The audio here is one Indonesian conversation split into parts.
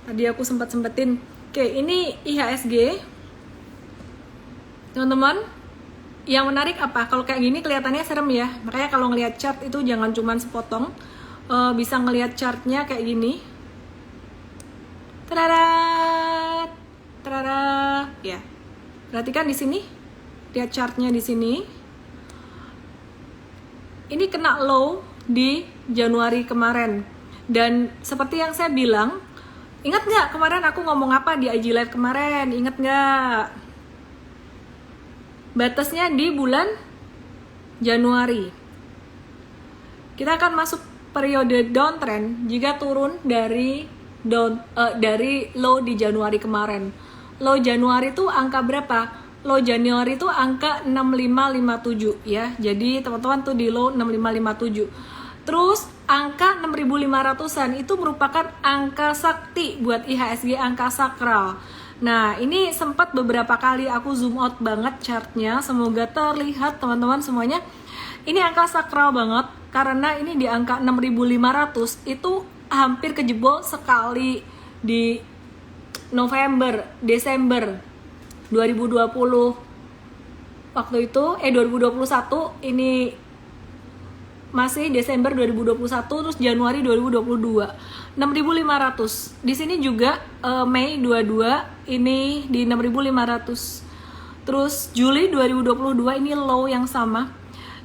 Tadi aku sempetin. Oke, ini IHSG. Teman-teman, yang menarik apa? Kalau kayak gini kelihatannya serem ya. Makanya kalau ngelihat chart itu jangan cuman sepotong. Bisa ngelihat chartnya kayak gini. Tada, tada, ya. Perhatikan di sini, lihat chartnya di sini. Ini kena low di Januari kemarin. Dan seperti yang saya bilang, ingat nggak kemarin aku ngomong apa di IG Live kemarin? Ingat nggak? Batasnya di bulan Januari. Kita akan masuk periode downtrend jika turun dari low di Januari kemarin. Low Januari itu angka berapa? Low Januari itu angka 6557 ya. Jadi teman-teman tuh di low 6557. Terus angka 6500-an itu merupakan angka sakti buat IHSG, angka sakral. Nah, ini sempat beberapa kali aku zoom out banget chartnya. Semoga terlihat teman-teman semuanya. Ini angka sakral banget karena ini di angka 6500 itu hampir kejebol sekali di November, Desember 2020. Waktu itu 2021 ini masih Desember 2021, terus Januari 2022 6.500. Di sini juga Mei 22 ini di 6.500. Terus Juli 2022 ini low yang sama.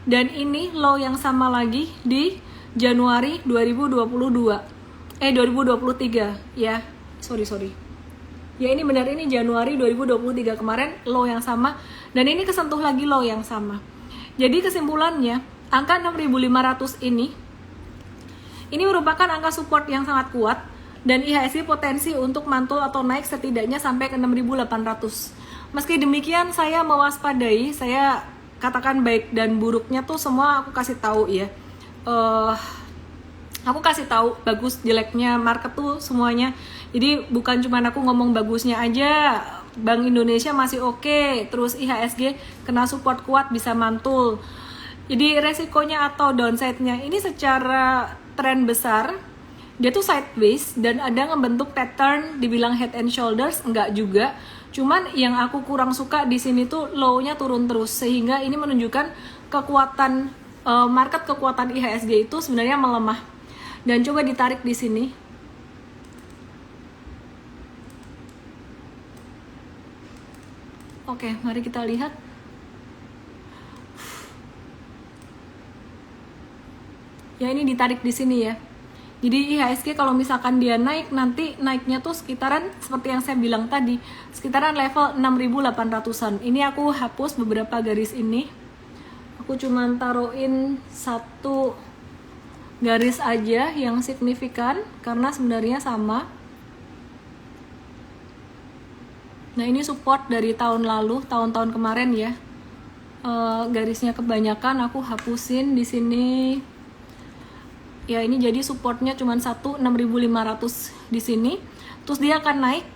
Dan ini low yang sama lagi di Januari 2023 ya. Sorry. Ya ini benar, ini Januari 2023 kemarin low yang sama. Dan ini kesentuh lagi low yang sama. Jadi kesimpulannya, angka 6.500 ini merupakan angka support yang sangat kuat dan IHSG potensi untuk mantul atau naik setidaknya sampai ke 6.800. Meski demikian saya mewaspadai, saya katakan baik dan buruknya tuh semua aku kasih tahu ya. Aku kasih tahu bagus jeleknya market tuh semuanya. Jadi bukan cuma aku ngomong bagusnya aja. Bank Indonesia masih oke, terus IHSG kena support kuat bisa mantul. Jadi resikonya atau downside-nya ini secara tren besar dia tuh sideways dan ada ngebentuk pattern dibilang head and shoulders, enggak juga. Cuman yang aku kurang suka di sini tuh low-nya turun terus sehingga ini menunjukkan kekuatan market, kekuatan IHSG itu sebenarnya melemah. Dan coba ditarik di sini. Oke, mari kita lihat. Ya ini ditarik di sini ya. Jadi IHSG kalau misalkan dia naik, nanti naiknya tuh sekitaran seperti yang saya bilang tadi, sekitaran level 6.800-an. Ini aku hapus beberapa garis ini. Aku cuma taruhin satu garis aja yang signifikan karena sebenarnya sama. Nah ini support dari tahun lalu, tahun-tahun kemarin ya. Garisnya kebanyakan aku hapusin di sini. Ya ini jadi supportnya cuma 6.500 di sini. Terus dia akan naik.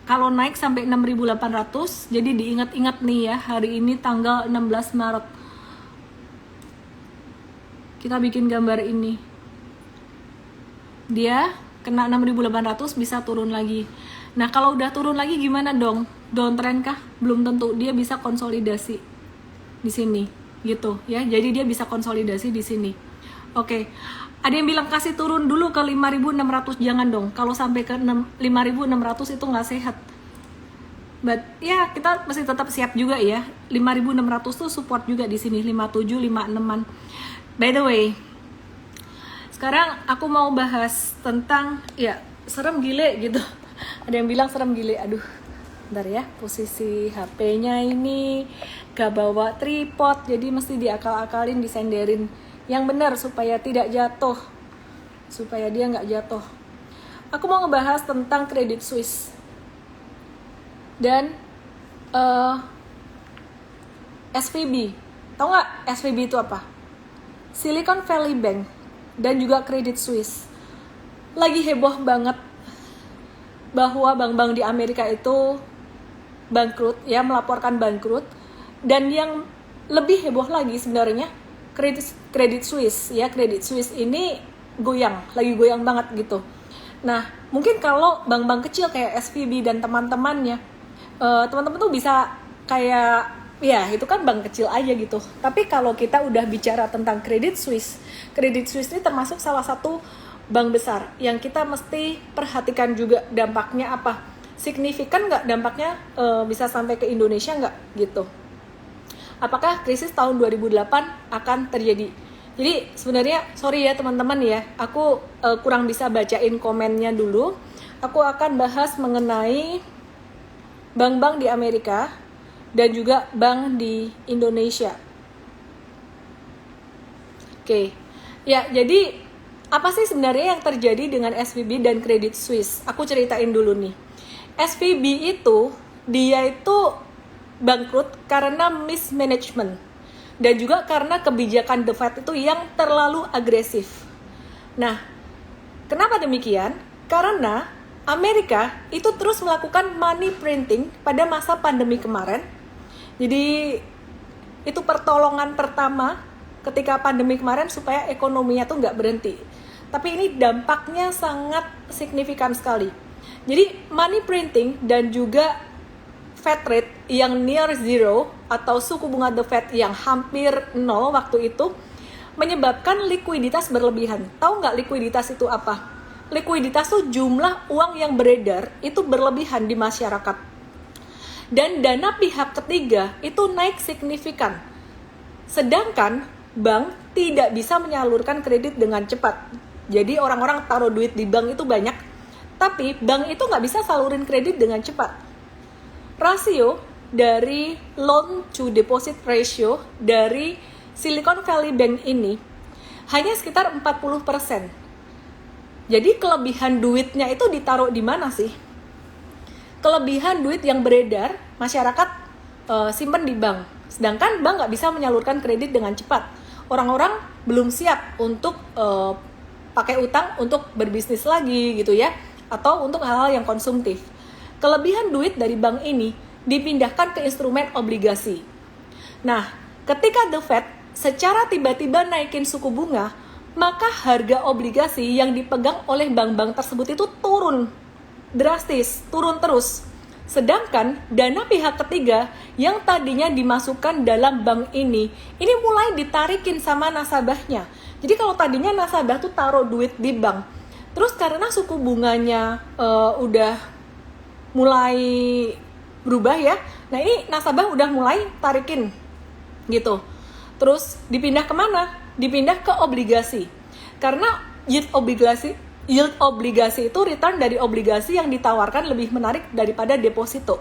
Kalau naik sampai 6.800, jadi diingat-ingat nih ya, hari ini tanggal 16 Maret. Kita bikin gambar ini. Dia kena 6.800 bisa turun lagi. Nah kalau udah turun lagi gimana dong? Downtrend kah? Belum tentu. Dia bisa konsolidasi di sini gitu ya. Jadi dia bisa konsolidasi di sini. Oke. Ada yang bilang kasih turun dulu ke 5.600, jangan dong. Kalau sampai ke 5.600 itu nggak sehat. But ya kita mesti tetap siap juga ya. 5.600 tuh support juga di sini, 57, 56-an. By the way, sekarang aku mau bahas tentang ya serem gile gitu. Ada yang bilang serem gile. Aduh, bentar ya. Posisi HP-nya ini gak bawa tripod, jadi mesti diakal-akalin, disenderin yang benar supaya tidak jatuh, supaya dia nggak jatuh. Aku mau ngebahas tentang Credit Suisse dan SVB. Tahu nggak SVB itu apa? Silicon Valley Bank dan juga Credit Suisse lagi heboh banget bahwa bank-bank di Amerika itu bangkrut ya, melaporkan bangkrut. Dan yang lebih heboh lagi sebenarnya Credit Suisse ya. Credit Suisse ini lagi goyang banget gitu. Nah, mungkin kalau bank-bank kecil kayak SVB dan teman-temannya, teman-teman tuh bisa kayak, ya itu kan bank kecil aja gitu. Tapi kalau kita udah bicara tentang Credit Suisse ini termasuk salah satu bank besar yang kita mesti perhatikan juga dampaknya apa. Signifikan nggak dampaknya, bisa sampai ke Indonesia nggak gitu. Apakah krisis tahun 2008 akan terjadi? Jadi sebenarnya sorry ya teman-teman ya, aku kurang bisa bacain komennya dulu. Aku akan bahas mengenai bank-bank di Amerika dan juga bank di Indonesia. Oke. Ya, jadi apa sih sebenarnya yang terjadi dengan SVB dan Credit Suisse? Aku ceritain dulu nih. SVB itu dia itu bangkrut karena mismanagement dan juga karena kebijakan The Fed itu yang terlalu agresif. Nah, kenapa demikian? Karena Amerika itu terus melakukan money printing pada masa pandemi kemarin. Jadi itu pertolongan pertama ketika pandemi kemarin supaya ekonominya tuh nggak berhenti. Tapi ini dampaknya sangat signifikan sekali. Jadi money printing dan juga Fed rate yang near zero atau suku bunga The Fed yang hampir nol waktu itu menyebabkan likuiditas berlebihan. Tahu nggak likuiditas itu apa? Likuiditas itu jumlah uang yang beredar itu berlebihan di masyarakat. Dan dana pihak ketiga itu naik signifikan. Sedangkan bank tidak bisa menyalurkan kredit dengan cepat. Jadi orang-orang taruh duit di bank itu banyak, tapi bank itu nggak bisa salurin kredit dengan cepat. Rasio dari loan to deposit ratio dari Silicon Valley Bank ini hanya sekitar 40%. Jadi kelebihan duitnya itu ditaruh di mana sih? Kelebihan duit yang beredar, masyarakat simpen di bank. Sedangkan bank nggak bisa menyalurkan kredit dengan cepat. Orang-orang belum siap untuk pakai utang untuk berbisnis lagi gitu ya, atau untuk hal-hal yang konsumtif. Kelebihan duit dari bank ini dipindahkan ke instrumen obligasi. Nah, ketika The Fed secara tiba-tiba naikin suku bunga, maka harga obligasi yang dipegang oleh bank-bank tersebut itu turun drastis, turun terus. Sedangkan dana pihak ketiga yang tadinya dimasukkan dalam bank ini mulai ditarikin sama nasabahnya. Jadi kalau tadinya nasabah tuh taruh duit di bank, terus karena suku bunganya udah mulai berubah ya, nah ini nasabah udah mulai tarikin gitu. Terus dipindah kemana? Dipindah ke obligasi. Karena yield obligasi itu return dari obligasi yang ditawarkan lebih menarik daripada deposito.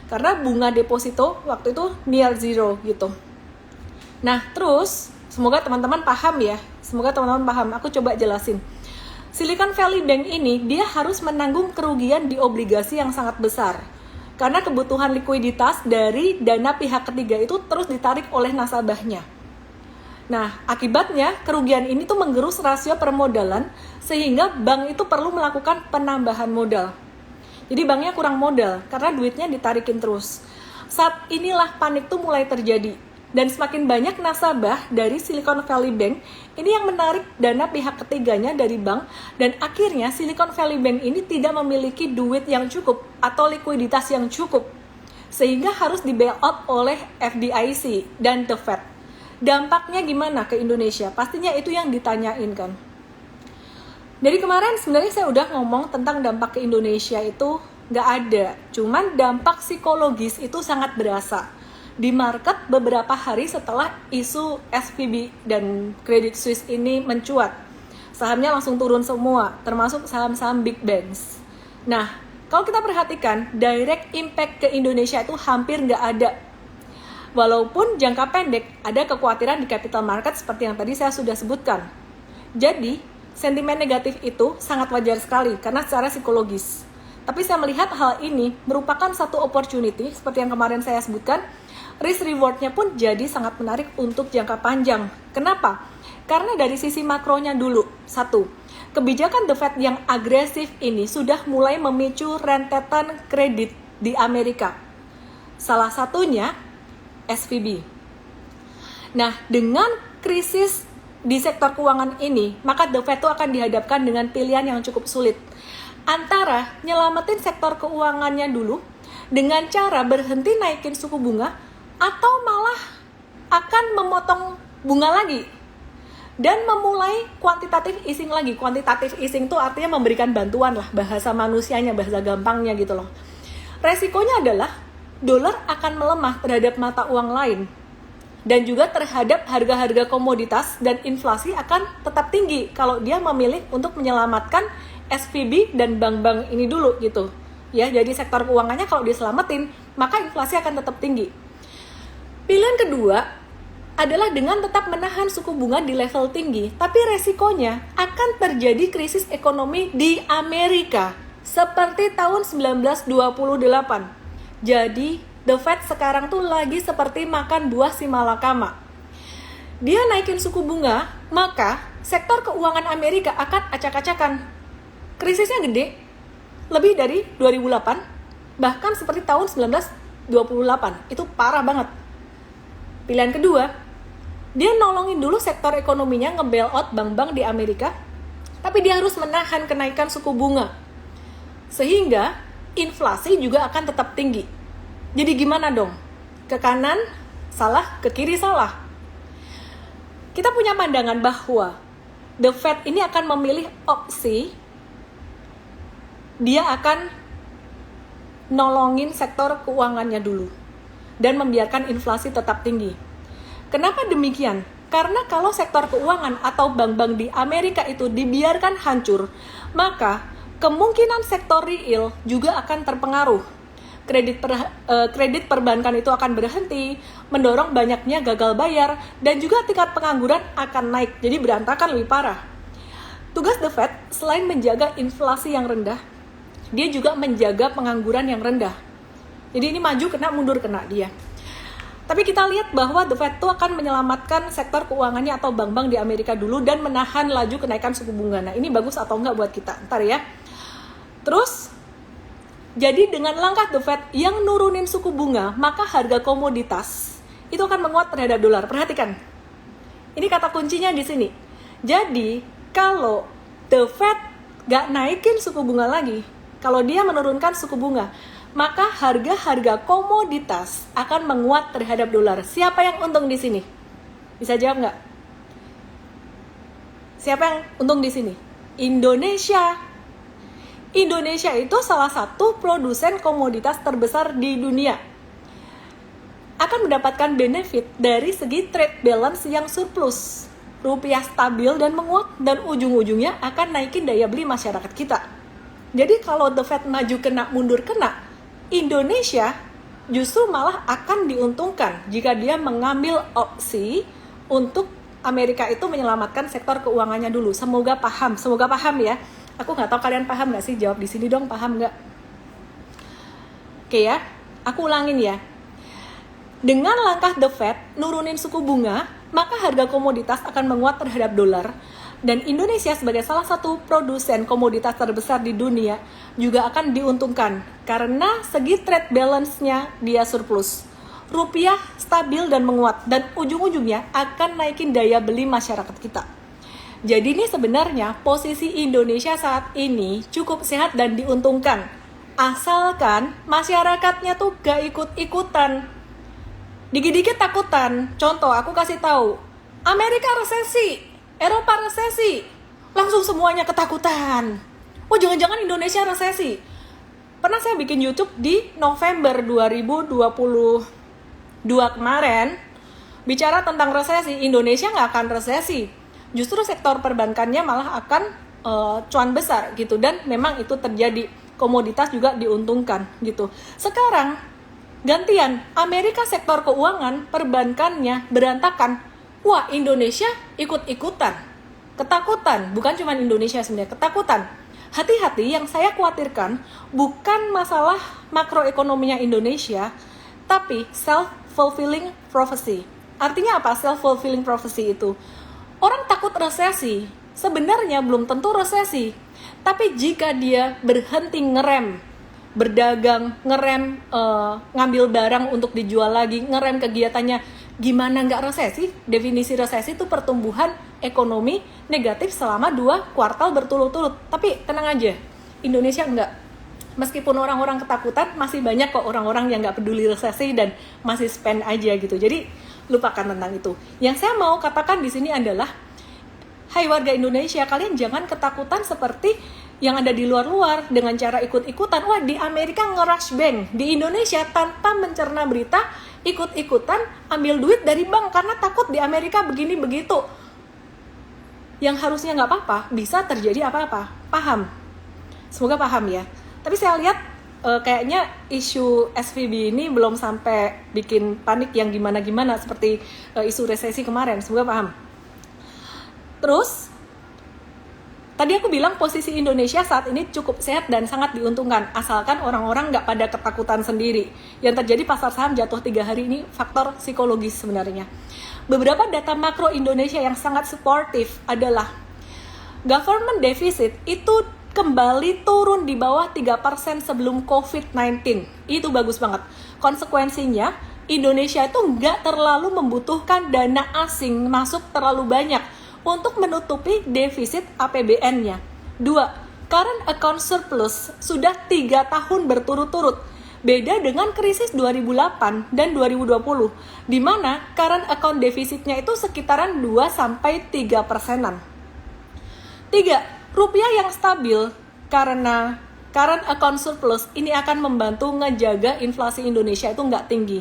Karena bunga deposito waktu itu near zero gitu. Nah terus, semoga teman-teman paham ya. Aku coba jelasin. Silicon Valley Bank ini dia harus menanggung kerugian di obligasi yang sangat besar. Karena kebutuhan likuiditas dari dana pihak ketiga itu terus ditarik oleh nasabahnya. Nah, akibatnya kerugian ini tuh menggerus rasio permodalan sehingga bank itu perlu melakukan penambahan modal. Jadi banknya kurang modal karena duitnya ditarikin terus. Saat inilah panik tuh mulai terjadi. Dan semakin banyak nasabah dari Silicon Valley Bank ini yang menarik dana pihak ketiganya dari bank, dan akhirnya Silicon Valley Bank ini tidak memiliki duit yang cukup atau likuiditas yang cukup sehingga harus di bailout oleh FDIC dan The Fed. Dampaknya gimana ke Indonesia? Pastinya itu yang ditanyain kan. Dari kemarin sebenarnya saya udah ngomong tentang dampak ke Indonesia itu nggak ada, cuman dampak psikologis itu sangat berasa di market beberapa hari setelah isu SVB dan Credit Suisse ini mencuat. Sahamnya langsung turun semua, termasuk saham-saham big banks. Nah, kalau kita perhatikan, direct impact ke Indonesia itu hampir nggak ada. Walaupun jangka pendek ada kekhawatiran di capital market seperti yang tadi saya sudah sebutkan. Jadi, sentimen negatif itu sangat wajar sekali karena secara psikologis. Tapi saya melihat hal ini merupakan satu opportunity seperti yang kemarin saya sebutkan. Risk reward-nya pun jadi sangat menarik untuk jangka panjang. Kenapa? Karena dari sisi makronya dulu. Satu, kebijakan The Fed yang agresif ini sudah mulai memicu rentetan kredit di Amerika. Salah satunya SVB. Nah, dengan krisis di sektor keuangan ini, maka The Fed itu akan dihadapkan dengan pilihan yang cukup sulit. antara nyelamatin sektor keuangannya dulu dengan cara berhenti naikin suku bunga atau malah akan memotong bunga lagi dan memulai quantitative easing lagi. Quantitative easing itu artinya memberikan bantuan lah, bahasa manusianya, bahasa gampangnya gitu loh. Resikonya adalah dolar akan melemah terhadap mata uang lain dan juga terhadap harga-harga komoditas, dan inflasi akan tetap tinggi kalau dia memilih untuk menyelamatkan SVB dan bank-bank ini dulu gitu. Ya, jadi sektor keuangannya kalau diselamatin, maka inflasi akan tetap tinggi. Pilihan kedua adalah dengan tetap menahan suku bunga di level tinggi, tapi resikonya akan terjadi krisis ekonomi di Amerika seperti tahun 1928. Jadi, The Fed sekarang tuh lagi seperti makan buah si malakama. Dia naikin suku bunga, maka sektor keuangan Amerika akan acak-acakan. Krisisnya gede, lebih dari 2008, bahkan seperti tahun 1928. Itu parah banget. Pilihan kedua, dia nolongin dulu sektor ekonominya, nge-bail out bank-bank di Amerika, tapi dia harus menahan kenaikan suku bunga. Sehingga inflasi juga akan tetap tinggi. Jadi gimana dong? Ke kanan salah, ke kiri salah. Kita punya pandangan bahwa The Fed ini akan memilih opsi dia akan nolongin sektor keuangannya dulu dan membiarkan inflasi tetap tinggi. Kenapa demikian? Karena kalau sektor keuangan atau bank-bank di Amerika itu dibiarkan hancur, maka kemungkinan sektor real juga akan terpengaruh. Kredit perbankan itu akan berhenti, mendorong banyaknya gagal bayar, dan juga tingkat pengangguran akan naik, jadi berantakan lebih parah. Tugas The Fed selain menjaga inflasi yang rendah, dia juga menjaga pengangguran yang rendah. Jadi ini maju kena, mundur kena dia. Tapi kita lihat bahwa The Fed itu akan menyelamatkan sektor keuangannya atau bank-bank di Amerika dulu dan menahan laju kenaikan suku bunga. Nah, ini bagus atau enggak buat kita? Ntar ya. Terus, jadi dengan langkah The Fed yang nurunin suku bunga, maka harga komoditas itu akan menguat terhadap dolar. Perhatikan, ini kata kuncinya di sini. Jadi, kalau The Fed gak naikin suku bunga lagi, kalau dia menurunkan suku bunga, maka harga-harga komoditas akan menguat terhadap dolar. Siapa yang untung di sini? Bisa jawab nggak? Siapa yang untung di sini? Indonesia. Indonesia itu salah satu produsen komoditas terbesar di dunia. Akan mendapatkan benefit dari segi trade balance yang surplus. Rupiah stabil dan menguat, dan ujung-ujungnya akan naikin daya beli masyarakat kita. Jadi kalau The Fed maju kena, mundur kena, Indonesia justru malah akan diuntungkan jika dia mengambil opsi untuk Amerika itu menyelamatkan sektor keuangannya dulu. Semoga paham ya. Aku nggak tahu kalian paham nggak sih? Jawab di sini dong, paham nggak? Oke ya, aku ulangin ya. Dengan langkah The Fed nurunin suku bunga, maka harga komoditas akan menguat terhadap dolar. Dan Indonesia sebagai salah satu produsen komoditas terbesar di dunia juga akan diuntungkan karena segi trade balance-nya dia surplus. Rupiah stabil dan menguat, dan ujung-ujungnya akan naikin daya beli masyarakat kita. Jadi ini sebenarnya posisi Indonesia saat ini cukup sehat dan diuntungkan. Asalkan masyarakatnya tuh gak ikut-ikutan. Dikit-dikit takutan. Contoh, aku kasih tahu. Amerika resesi, Eropa resesi. Langsung semuanya ketakutan. Oh, jangan-jangan Indonesia resesi. Pernah saya bikin YouTube di November 2022 kemarin. Bicara tentang resesi, Indonesia gak akan resesi. Justru sektor perbankannya malah akan cuan besar gitu, dan memang itu terjadi, komoditas juga diuntungkan gitu. Sekarang gantian, Amerika sektor keuangan perbankannya berantakan, wah Indonesia ikut-ikutan, ketakutan. Bukan cuma Indonesia sebenarnya, ketakutan. Hati-hati, yang saya khawatirkan bukan masalah makroekonominya Indonesia, tapi self-fulfilling prophecy. Artinya apa self-fulfilling prophecy itu? Orang takut resesi, sebenarnya belum tentu resesi. Tapi jika dia berhenti ngerem, berdagang, ngerem ngambil barang untuk dijual lagi, ngerem kegiatannya, gimana nggak resesi? Definisi resesi itu pertumbuhan ekonomi negatif selama 2 kuartal berturut-turut. Tapi tenang aja, Indonesia enggak. Meskipun orang-orang ketakutan, masih banyak kok orang-orang yang nggak peduli resesi dan masih spend aja gitu. Jadi lupakan tentang itu. Yang saya mau katakan di sini adalah, hai warga Indonesia, kalian jangan ketakutan seperti yang ada di luar-luar dengan cara ikut-ikutan. Wah, di Amerika nge-rush bank, di Indonesia tanpa mencerna berita, ikut-ikutan ambil duit dari bank karena takut di Amerika begini begitu. Yang harusnya nggak apa-apa, bisa terjadi apa-apa. Paham? Semoga paham ya. Tapi saya lihat kayaknya isu SVB ini belum sampai bikin panik yang gimana-gimana seperti isu resesi kemarin. Semoga paham. Terus, tadi aku bilang posisi Indonesia saat ini cukup sehat dan sangat diuntungkan, asalkan orang-orang nggak pada ketakutan sendiri. Yang terjadi pasar saham jatuh 3 hari ini faktor psikologis sebenarnya. Beberapa data makro Indonesia yang sangat suportif adalah government deficit itu kembali turun di bawah 3% sebelum COVID-19. Itu bagus banget. Konsekuensinya, Indonesia itu nggak terlalu membutuhkan dana asing masuk terlalu banyak untuk menutupi defisit APBN-nya. 2. Current account surplus sudah 3 tahun berturut-turut. Beda dengan krisis 2008 dan 2020, di mana current account defisitnya itu sekitaran 2-3%. 3. Rupiah yang stabil karena current account surplus ini akan membantu ngejaga inflasi Indonesia itu nggak tinggi.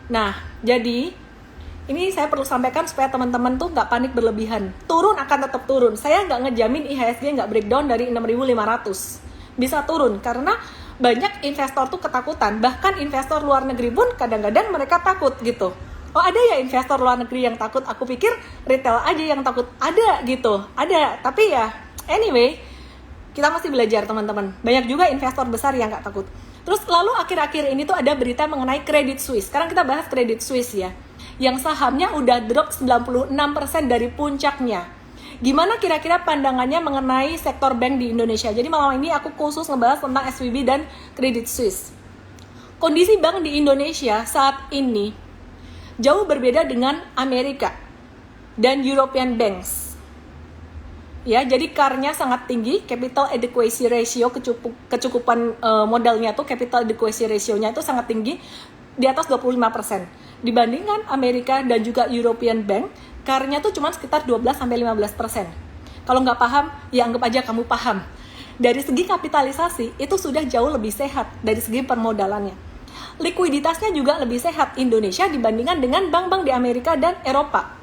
Nah, jadi ini saya perlu sampaikan supaya teman-teman tuh nggak panik berlebihan. Turun akan tetap turun. Saya nggak ngejamin IHSG nggak breakdown dari 6.500. Bisa turun karena banyak investor tuh ketakutan. Bahkan investor luar negeri pun kadang-kadang mereka takut gitu. Oh, ada ya investor luar negeri yang takut? Aku pikir retail aja yang takut. Ada gitu, ada. Tapi ya anyway, kita masih belajar teman-teman. Banyak juga investor besar yang nggak takut. Terus lalu akhir-akhir ini tuh ada berita mengenai Credit Suisse. Sekarang kita bahas Credit Suisse ya. Yang sahamnya udah drop 96% dari puncaknya. Gimana kira-kira pandangannya mengenai sektor bank di Indonesia? Jadi malam ini aku khusus ngebahas tentang SVB dan Credit Suisse. Kondisi bank di Indonesia saat ini jauh berbeda dengan Amerika dan European banks. Ya, jadi CAR-nya sangat tinggi, capital adequacy ratio, kecukupan modalnya tuh, capital adequacy ratio-nya itu sangat tinggi, di atas 25%. Dibandingkan Amerika dan juga European Bank, CAR-nya tuh cuma sekitar 12-15%. Kalau nggak paham, ya anggap aja kamu paham. Dari segi kapitalisasi, itu sudah jauh lebih sehat dari segi permodalannya. Likuiditasnya juga lebih sehat Indonesia dibandingkan dengan bank-bank di Amerika dan Eropa.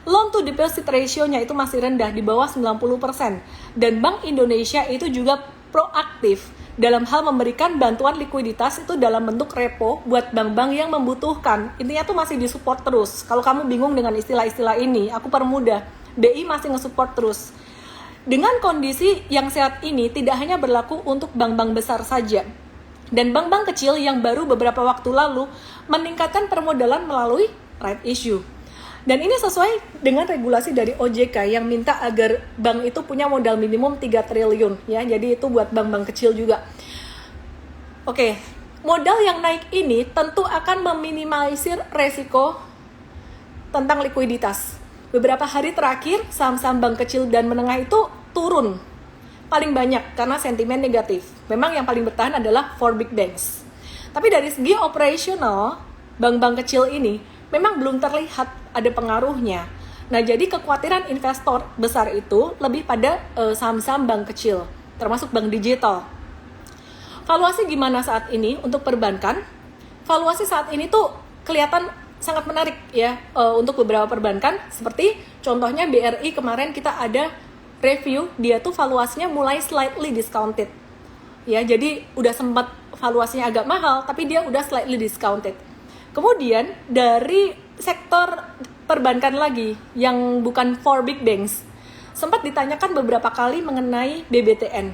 Loan to deposit ratio-nya itu masih rendah di bawah 90%. Dan Bank Indonesia itu juga proaktif dalam hal memberikan bantuan likuiditas itu dalam bentuk repo buat bank-bank yang membutuhkan. Intinya tuh masih disupport terus. Kalau kamu bingung dengan istilah-istilah ini, aku permudah. BI masih nge-support terus. Dengan kondisi yang sehat ini tidak hanya berlaku untuk bank-bank besar saja. Dan bank-bank kecil yang baru beberapa waktu lalu meningkatkan permodalan melalui right issue. Dan ini sesuai dengan regulasi dari OJK yang minta agar bank itu punya modal minimum 3 triliun ya. Jadi itu buat bank-bank kecil juga. Oke, modal yang naik ini tentu akan meminimalisir resiko tentang likuiditas. Beberapa hari terakhir saham-saham bank kecil dan menengah itu turun paling banyak karena sentimen negatif. Memang yang paling bertahan adalah 4 big banks. Tapi dari segi operasional, bank-bank kecil ini memang belum terlihat ada pengaruhnya. Nah, jadi kekhawatiran investor besar itu lebih pada saham-saham bank kecil, termasuk bank digital. Valuasi gimana saat ini untuk perbankan? Valuasi saat ini tuh kelihatan sangat menarik ya untuk beberapa perbankan. Seperti contohnya BRI kemarin kita ada review, dia tuh valuasinya mulai slightly discounted. Ya, jadi udah sempat valuasinya agak mahal, tapi dia udah slightly discounted. Kemudian dari sektor perbankan lagi yang bukan 4 big banks, sempat ditanyakan beberapa kali mengenai BBTN.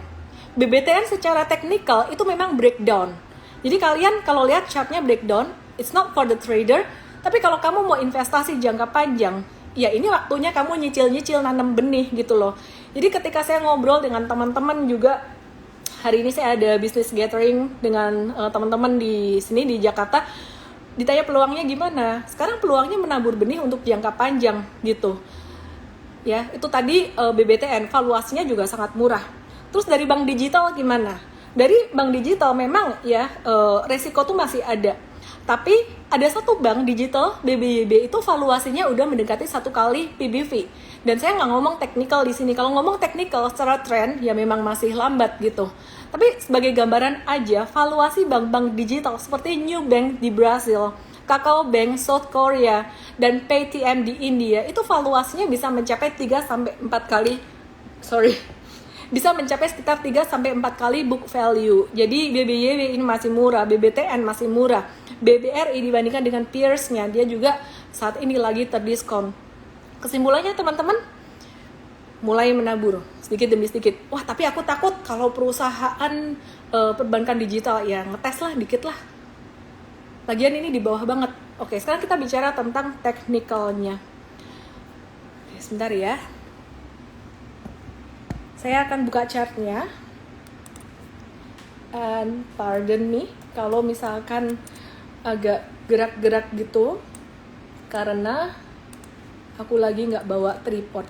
BBTN secara teknikal itu memang breakdown. Jadi kalian kalau lihat chartnya breakdown, it's not for the trader, tapi kalau kamu mau investasi jangka panjang, ya ini waktunya kamu nyicil-nyicil nanam benih gitu loh. Jadi ketika saya ngobrol dengan teman-teman juga, hari ini saya ada business gathering dengan teman-teman di sini di Jakarta, ditanya peluangnya gimana. Sekarang peluangnya menabur benih untuk jangka panjang gitu. Ya, itu tadi BBTN valuasinya juga sangat murah. Terus dari bank digital gimana? Dari bank digital memang ya resiko tuh masih ada. Tapi ada satu bank digital BBYB itu valuasinya udah mendekati 1 kali PBV. Dan saya nggak ngomong teknikal di sini. Kalau ngomong teknikal secara tren ya memang masih lambat gitu. Tapi sebagai gambaran aja, valuasi bank-bank digital seperti New Bank di Brasil, Kakao Bank South Korea, dan Paytm di India itu valuasinya bisa mencapai 3 sampai 4 kali bisa mencapai sekitar 3 sampai 4 kali book value. Jadi BBYB ini masih murah, BBTN masih murah. BBRI dibandingkan dengan peers-nya dia juga saat ini lagi terdiskon. Kesimpulannya teman-teman, mulai menabur sedikit demi sedikit. Wah, tapi aku takut kalau perusahaan perbankan digital ya ngetes lah dikit lah. Lagian ini di bawah banget. Oke, sekarang kita bicara tentang teknikalnya. Sebentar ya. Saya akan buka chartnya. And pardon me kalau misalkan agak gerak-gerak gitu karena aku lagi nggak bawa tripod.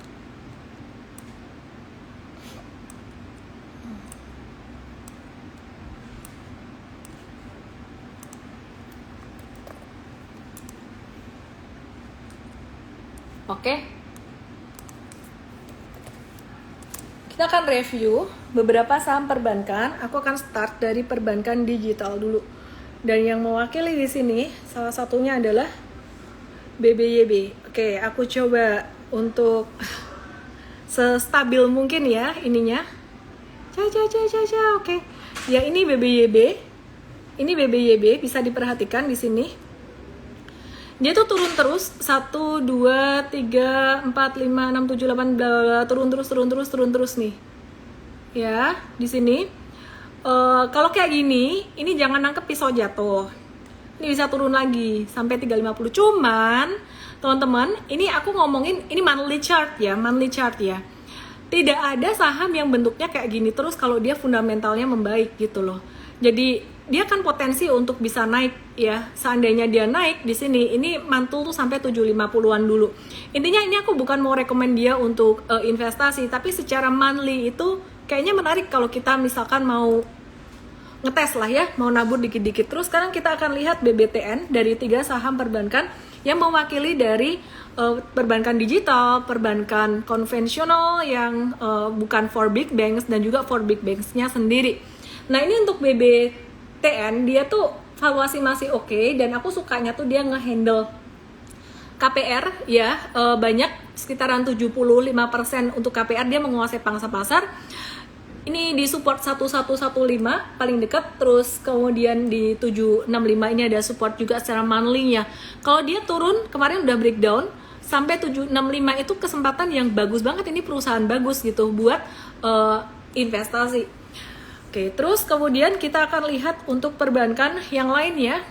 Oke. Kita akan review beberapa saham perbankan. Aku akan start dari perbankan digital dulu. Dan yang mewakili di sini salah satunya adalah BBYB. Oke, aku coba untuk sestabil mungkin ya ininya. Oke. Ya ini BBYB. Ini BBYB bisa diperhatikan di sini. Dia tuh turun terus 1, 2, 3, 4, 5, 6, 7, 8 bla, turun terus nih ya di sini. Kalau kayak gini ini jangan nangkep pisau jatuh, ini bisa turun lagi sampai 350. Cuman teman-teman ini aku ngomongin ini monthly chart ya, tidak ada saham yang bentuknya kayak gini terus kalau dia fundamentalnya membaik gitu loh. Jadi dia kan potensi untuk bisa naik ya. Seandainya dia naik di sini, ini mantul tuh sampai 750-an dulu. Intinya ini aku bukan mau rekomend dia untuk investasi, tapi secara monthly itu kayaknya menarik kalau kita misalkan mau ngetes lah ya, mau nabur dikit-dikit. Terus sekarang kita akan lihat BBTN dari 3 saham perbankan yang mewakili dari perbankan digital, perbankan konvensional yang bukan for big banks dan juga for big banks-nya sendiri. Nah ini untuk BBTN dia tuh valuasi masih oke, dan aku sukanya tuh dia ngehandle KPR ya, banyak sekitaran 75% untuk KPR dia menguasai pangsa pasar. Ini di support 1115 paling dekat, terus kemudian di 765 ini ada support juga secara monthly-nya. Kalau dia turun kemarin udah breakdown sampai 765 itu kesempatan yang bagus banget, ini perusahaan bagus gitu buat investasi. Oke, terus kemudian kita akan lihat untuk perbankan yang lainnya.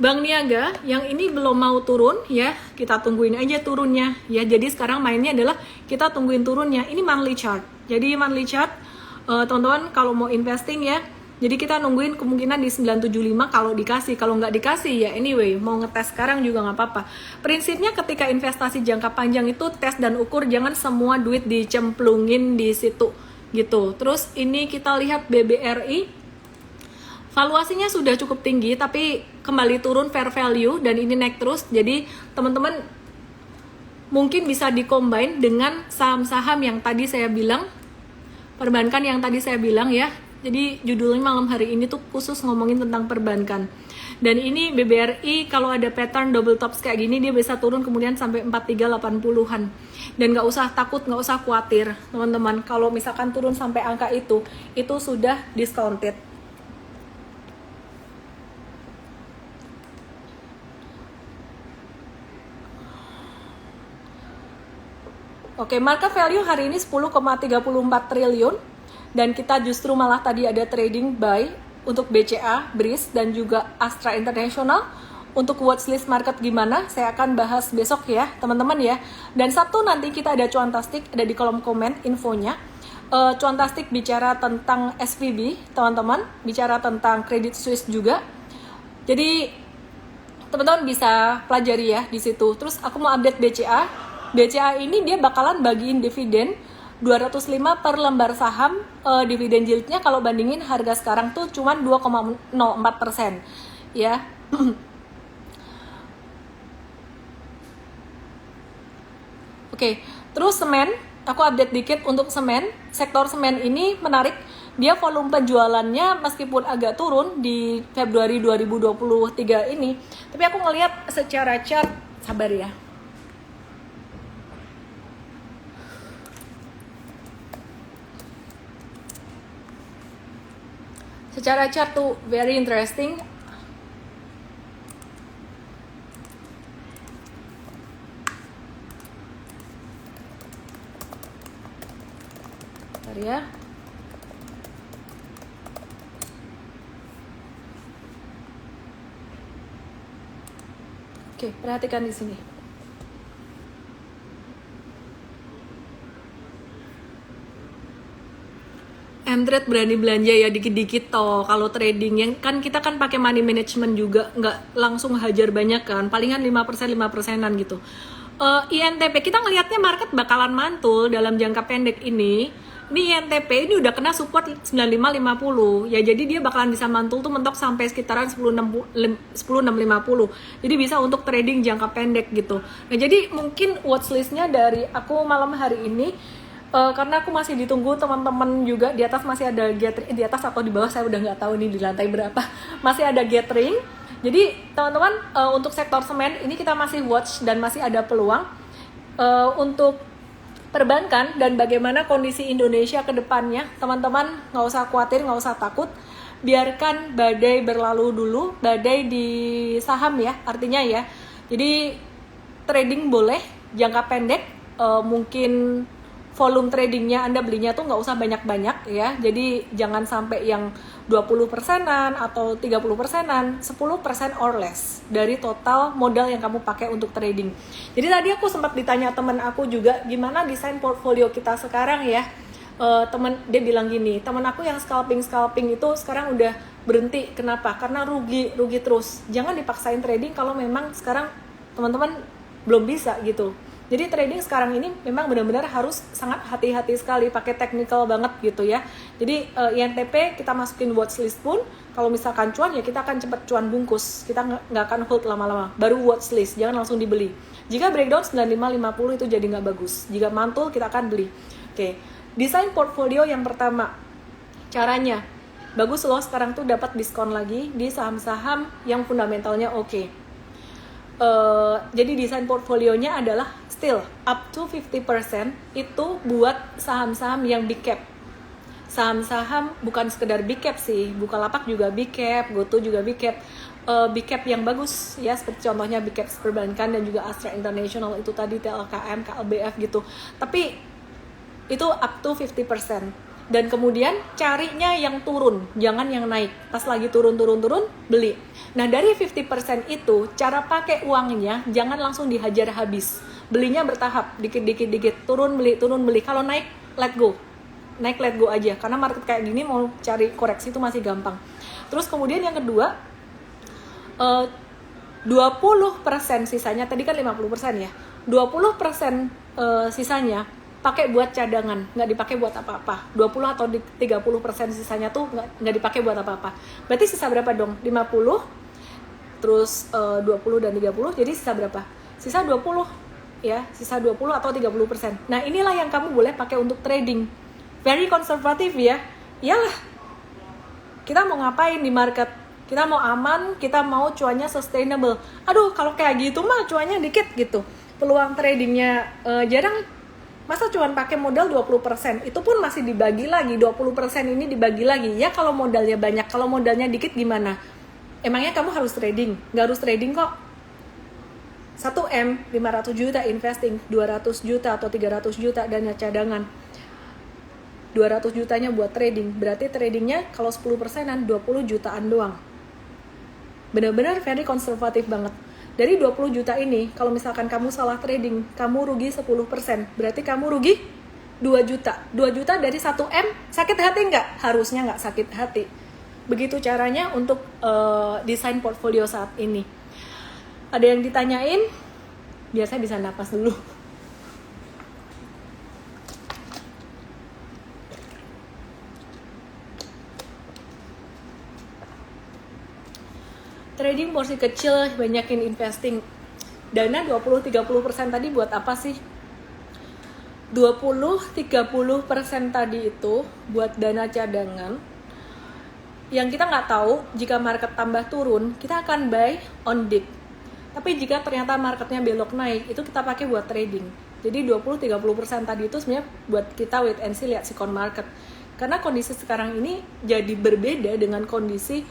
Bank Niaga yang ini belum mau turun ya, kita tungguin aja turunnya ya. Jadi sekarang mainnya adalah kita tungguin turunnya. Ini monthly chart. Jadi monthly chart teman-teman kalau mau investing ya, jadi kita nungguin kemungkinan di 975 kalau dikasih. Kalau nggak dikasih ya anyway, mau ngetes sekarang juga nggak apa-apa. Prinsipnya ketika investasi jangka panjang itu tes dan ukur, jangan semua duit dicemplungin di situ gitu. Terus ini kita lihat BBRI, valuasinya sudah cukup tinggi tapi kembali turun fair value dan ini naik terus. Jadi teman-teman mungkin bisa dikombin dengan saham-saham yang tadi saya bilang, perbankan yang tadi saya bilang ya. Jadi judulnya malam hari ini tuh khusus ngomongin tentang perbankan. Dan ini BBRI kalau ada pattern double tops kayak gini dia bisa turun kemudian sampai 4380-an. Dan nggak usah takut, nggak usah khawatir teman-teman. Kalau misalkan turun sampai angka itu sudah discounted. Oke, market value hari ini 10,34 triliun. Dan kita justru malah tadi ada trading buy untuk BCA, BRIS, dan juga Astra International. Untuk watchlist market gimana, saya akan bahas besok ya teman-teman ya. Dan Sabtu nanti kita ada cuantastik, ada di kolom komen infonya. Cuantastik bicara tentang SVB teman-teman, bicara tentang Credit Suisse juga. Jadi teman-teman bisa pelajari ya di situ. Terus aku mau update BCA. BCA ini dia bakalan bagiin dividen 205 per lembar saham. Dividen yieldnya kalau bandingin harga sekarang tuh cuman 2,04% ya. Oke, terus semen, aku update dikit untuk semen. Sektor semen ini menarik. Dia volume penjualannya meskipun agak turun di Februari 2023 ini, tapi aku ngelihat secara chart, sabar ya. Secara chart tuh very interesting. Bentar ya. Oke, perhatikan di sini. Mtrade berani belanja ya dikit-dikit toh. Kalau trading yang kan kita kan pakai money management juga, nggak langsung hajar banyak kan, palingan 5%-5%an gitu. INTP kita ngelihatnya market bakalan mantul dalam jangka pendek ini. Ini INTP ini udah kena support 95.50 ya, jadi dia bakalan bisa mantul tuh mentok sampai sekitaran 10.650. Jadi bisa untuk trading jangka pendek gitu. Nah jadi mungkin watchlistnya dari aku malam hari ini, karena aku masih ditunggu teman-teman juga di atas, masih ada gathering di atas atau di bawah, saya udah nggak tahu ini di lantai berapa, masih ada gathering. Jadi teman-teman, untuk sektor semen ini kita masih watch dan masih ada peluang untuk perbankan dan bagaimana kondisi Indonesia ke depannya. Teman-teman nggak usah khawatir, nggak usah takut, biarkan badai berlalu dulu, badai di saham ya artinya ya. Jadi trading boleh jangka pendek, mungkin volume tradingnya Anda belinya tuh nggak usah banyak-banyak ya. Jadi jangan sampai yang 20%-an atau 30%-an, 10% or less dari total modal yang kamu pakai untuk trading. Jadi tadi aku sempat ditanya teman aku juga, gimana desain portfolio kita sekarang ya. Teman dia bilang gini, teman aku yang scalping itu sekarang udah berhenti. Kenapa? Karena rugi terus. Jangan dipaksain trading kalau memang sekarang teman-teman belum bisa gitu. Jadi trading sekarang ini memang benar-benar harus sangat hati-hati sekali, pakai technical banget gitu ya. Jadi INTP kita masukin watchlist pun, kalau misalkan cuan ya kita akan cepat cuan bungkus, kita nggak akan hold lama-lama, baru watchlist, jangan langsung dibeli. Jika breakdown 95-50 itu jadi nggak bagus, jika mantul kita akan beli. Oke, desain portfolio yang pertama, caranya bagus loh, sekarang tuh dapat diskon lagi di saham-saham yang fundamentalnya oke. Jadi desain portfolionya adalah still up to 50% itu buat saham-saham yang big cap. Saham-saham bukan sekedar big cap sih, Bukalapak juga big cap, GoTo juga big cap. Big cap yang bagus ya, seperti contohnya big cap perbankan dan juga Astra International itu tadi, TLKM, KLBF gitu. Tapi itu up to 50%. Dan kemudian carinya yang turun, jangan yang naik. Pas lagi turun beli. Nah dari 50% itu cara pakai uangnya jangan langsung dihajar habis. Belinya bertahap, dikit, turun beli. Kalau naik let go aja, karena market kayak gini mau cari koreksi itu masih gampang. Terus kemudian yang kedua, 20% sisanya, tadi kan 50% ya, 20% sisanya pakai buat cadangan, nggak dipakai buat apa-apa. 20 atau 30% sisanya tuh nggak dipakai buat apa-apa. Berarti sisa berapa dong? 50, terus 20 dan 30, jadi sisa berapa? Sisa 20 ya, sisa 20 atau 30%. Nah inilah yang kamu boleh pakai untuk trading. Very konservatif ya. Iyalah, kita mau ngapain di market? Kita mau aman, kita mau cuannya sustainable. Aduh, kalau kayak gitu mah cuannya dikit gitu. Peluang tradingnya jarang. Masa cuman pakai modal 20%? Itu pun masih dibagi lagi, 20% ini dibagi lagi. Ya kalau modalnya banyak, kalau modalnya dikit gimana? Emangnya kamu harus trading? Nggak harus trading kok. 1M, 500 juta investing, 200 juta atau 300 juta dana cadangan. 200 jutanya buat trading, berarti tradingnya kalau 10%an 20 jutaan doang. Benar-benar very konservatif banget. Dari 20 juta ini, kalau misalkan kamu salah trading, kamu rugi 10%. Berarti kamu rugi 2 juta. 2 juta dari 1M, sakit hati nggak? Harusnya nggak sakit hati. Begitu caranya untuk desain portfolio saat ini. Ada yang ditanyain? Biasanya bisa napas dulu. Trading porsi kecil, banyakin investing. Dana 20-30% tadi buat apa sih? 20-30% tadi itu buat dana cadangan yang kita nggak tahu jika market tambah turun, kita akan buy on dip. Tapi jika ternyata marketnya belok naik, itu kita pakai buat trading. Jadi 20-30% tadi itu sebenarnya buat kita wait and see, lihat sikon market. Karena kondisi sekarang ini jadi berbeda dengan kondisi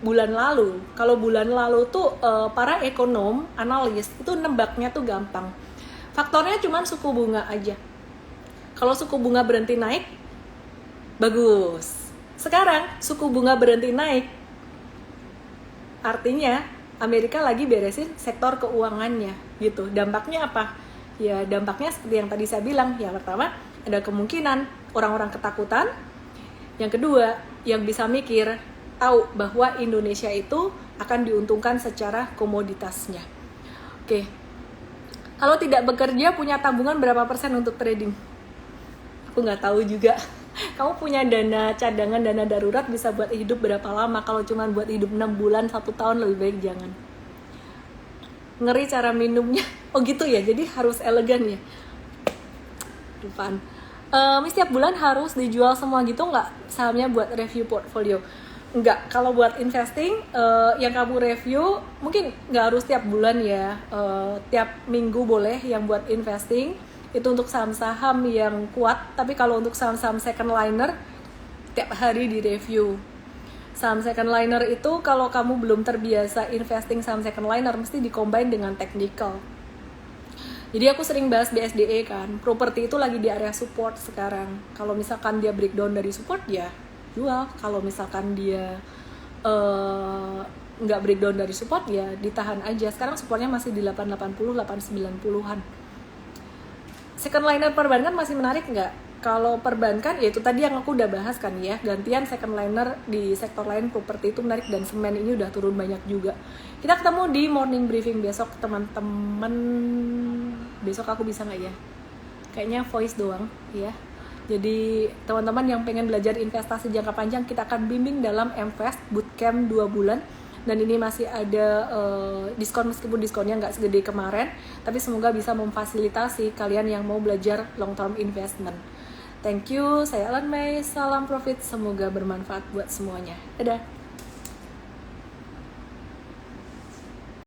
bulan lalu. Kalau bulan lalu tuh para ekonom, analis itu nembaknya tuh gampang. Faktornya cuma suku bunga aja. Kalau suku bunga berhenti naik, bagus. Sekarang suku bunga berhenti naik, artinya Amerika lagi beresin sektor keuangannya gitu. Dampaknya apa? Ya dampaknya seperti yang tadi saya bilang. Yang pertama, ada kemungkinan orang-orang ketakutan. Yang kedua, yang bisa mikir tahu bahwa Indonesia itu akan diuntungkan secara komoditasnya. Oke. Kalau tidak bekerja, punya tabungan berapa persen untuk trading? Aku nggak tahu juga. Kamu punya dana cadangan, dana darurat bisa buat hidup berapa lama? Kalau cuma buat hidup 6 bulan, 1 tahun, lebih baik jangan. Ngeri cara minumnya. Oh gitu ya, jadi harus elegan ya. Lupaan. Setiap bulan harus dijual semua gitu nggak sahamnya buat review portfolio? Enggak, kalau buat investing yang kamu review mungkin nggak harus tiap bulan ya, tiap minggu boleh yang buat investing. Itu untuk saham-saham yang kuat, tapi kalau untuk saham-saham second liner tiap hari di review. Saham second liner itu kalau kamu belum terbiasa investing saham second liner mesti di-combine dengan technical. Jadi aku sering bahas BSDE kan, properti itu lagi di area support sekarang. Kalau misalkan dia breakdown dari support ya jual, kalau misalkan dia nggak breakdown dari support ya ditahan aja. Sekarang supportnya masih di 880, 890-an. Second liner perbankan masih menarik nggak? Kalau perbankan, ya itu tadi yang aku udah bahas kan ya, gantian second liner di sektor lain, properti itu menarik, dan semen ini udah turun banyak juga. Kita ketemu di morning briefing besok teman-teman. Besok aku bisa nggak ya? Kayaknya voice doang ya. Jadi teman-teman yang pengen belajar investasi jangka panjang, kita akan bimbing dalam MVest Bootcamp 2 bulan. Dan ini masih ada diskon, meskipun diskonnya nggak segede kemarin, tapi semoga bisa memfasilitasi kalian yang mau belajar long term investment. Thank you, saya Ellen May, salam profit, semoga bermanfaat buat semuanya. Dadah.